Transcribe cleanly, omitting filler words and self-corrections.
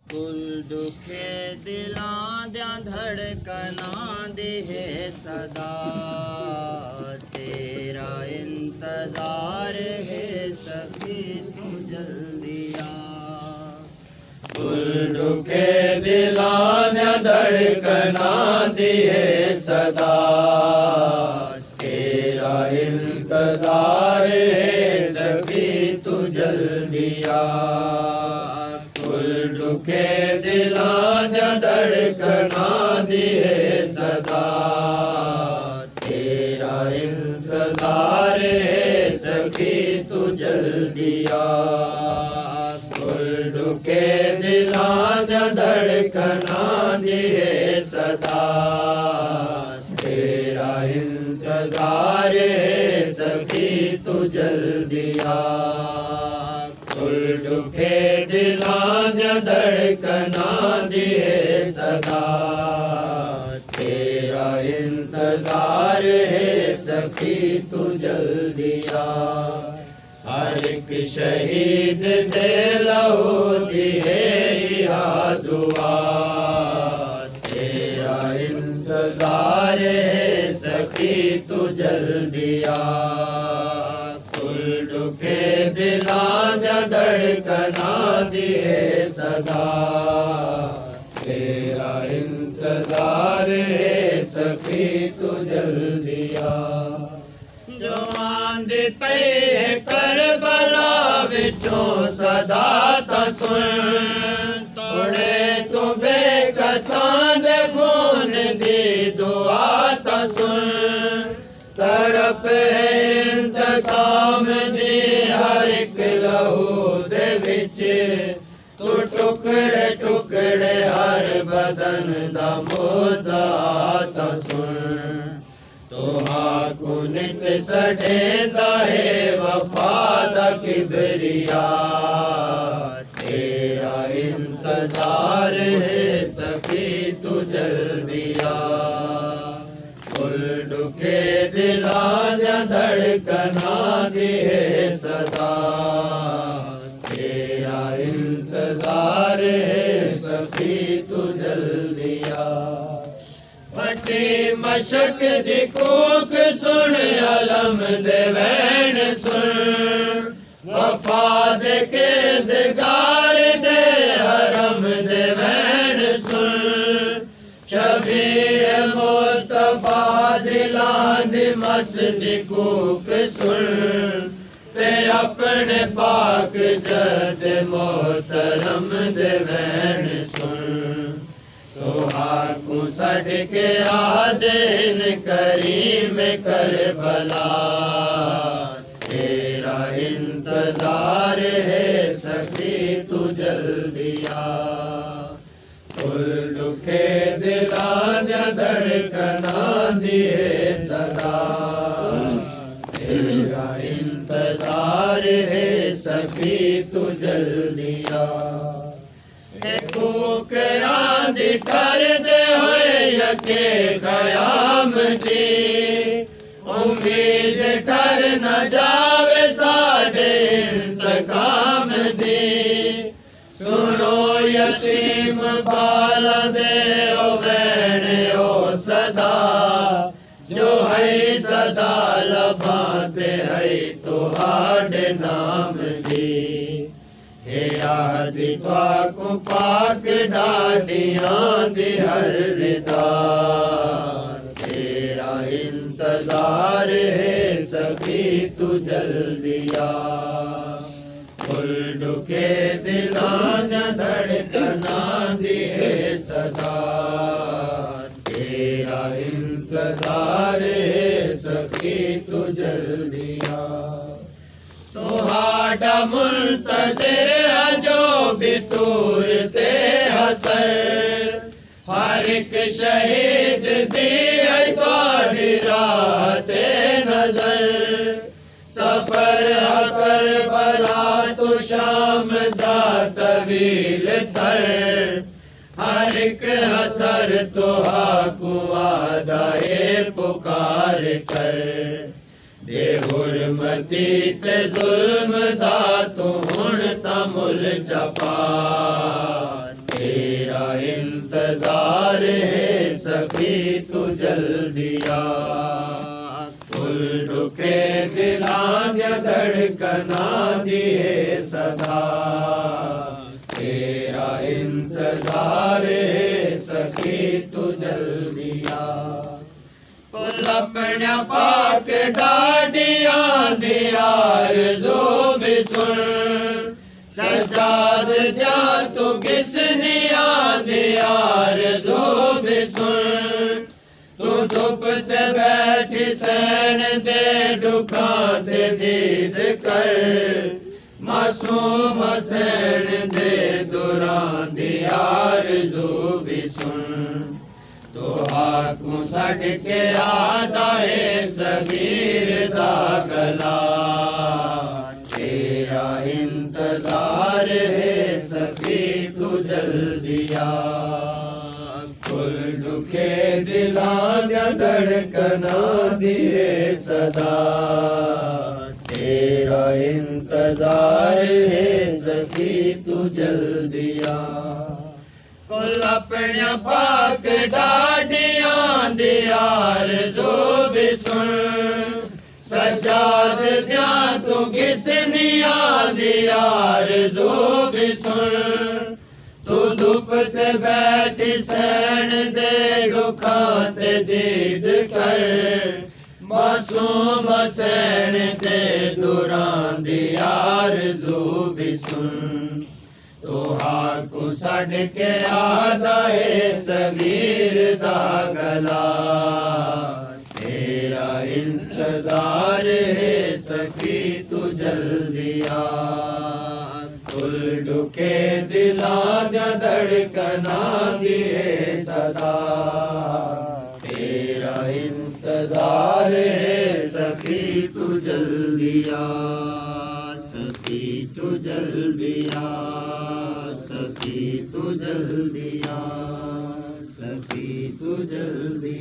कुल दुखे दिलां द्या धड़कना दे है सदा, तेरा इंतजार है सखी तू जल्दी आ। कुल दुखे दिलां द्या धड़कना दे है सदा, तेरा इंतजार है सखी तू जल्दी आ। दुखे दिलां द्या धड़कना दी है सदा, तेरा इंतजार है सखी तू जल्दी आ। कुल दुखे दिलां द्या धड़कना दी है सदा, तेरा इंतजार है सखी तू जल्दी आ। कुल दुखे दिलां द्या धड़कना दी है सदा, तेरा इंतजार है सखी तू जल्दी आ। हर एक शहीद दे लहू दी है या दुआ, तेरा इंतजार है सखी तू जल्दी आ। कुल दुखे दिलां द्या धड़कना दी है सदा, तेरा इंतजार है सखी तू जल्दी आ। जो आंधी पे करबला विचों सदा ता सुन, तोड़े तू बेकसां दे खून दी दुआ ता सुन। तड़प है इंतकाम दी हर एक लहू दे विच, तू टुकड़े टुकड़े हर बदन दा मुद्दा ता सुन। तुहाकू नित सड़ेंदा है वफा दा किबरिया, तेरा इंतजार है सखी तू जल्दी आ। कुल दुखे दिलां द्या धड़कना दी है सदा, तेरा इंतजार है सखी तू जल्दी आ। फटी मशक दी कूक सुन अलम दे वैन सुन, वफा दे किरदगार दे हरम दे वैन सुन। शबीह मुस्तफा दिलां दी मस्ती कूक सुन, ते अपने पाक जद मोहतरम दे वैन सुन। तुहाकू सड़ के आदेन करीम करबला, तेरा इंतजार है सखी तू जल्दी आ। कुल दुखे दिलां द्या धड़कना दी है सदा, तेरा इंतजार है सखी तू जल्दी आ। कूक आंधी ठर दे होए यके ख़याम दी, उम्मीद ठर न जावे साडे इंतकाम दी। सुनो यतीम बाला दे ओ वैणे ओ सदा, जो है सदा लभाते है तुहाडे नाम दी। हे आदि तुहाकू पाक डाडियां दी हर रिदा, तेरा इंतजार है सखी तू जल्दी आ। कुल दुखे दिलां द्या धड़कना दी है सदा, तेरा इंतजार है सखी तू जल्दी आ। तुहाडा मुंतज़िर जो भी तूर ते हसर, हर एक शहीद दी है तुहाडी राह ते नजर। सफर करबला तू शाम दा तवील थर, हर एक हसर तुहाकू आदाए पुकार कर। बेहुरमती ते जुल्म दा तू हुण ता मुल जपा, सखी तू जल्दिया कुल दुखे दिलां दी धड़कना दिए सदा तेरा इंतजार है सखी तू जल्दिया कुल अपना पाक डाडिया दियार जो भी सुन सजाद जा तू किसनिया दियार जो भी सुन तू धुप ते बैठी सैन दे दुखा ते दीद कर मासूम सैन दे दुरां दियार जो भी सुन तो हाकू सट के आदा है सगीर दा गला तेरा इंतजार है सखी तू जल्दिया कुल दुखे दिलां दी धड़कना दिए सदा तेरा इंतजार है सखी तू जल्दिया कुल अपने पाक डाडियां दियार जो भी सुन सजाद दिया तू किसनिया दियार जो भी सुन तू धुप ते बैठी सैन दे दुखा ते दीद कर मासूम सैन ते दुरां दियार जो भी सुन तो हाकू सड के आदा है सगीर दा गला तेरा इंतजार है सखी तू जल्दिया कुल दुखे दिलां दी धड़कना दिए सदा तेरा इंतजार है सखी तू जल्दिया सखी तू जल्दिया सखी तू जल्दिया सखी तू जल्दी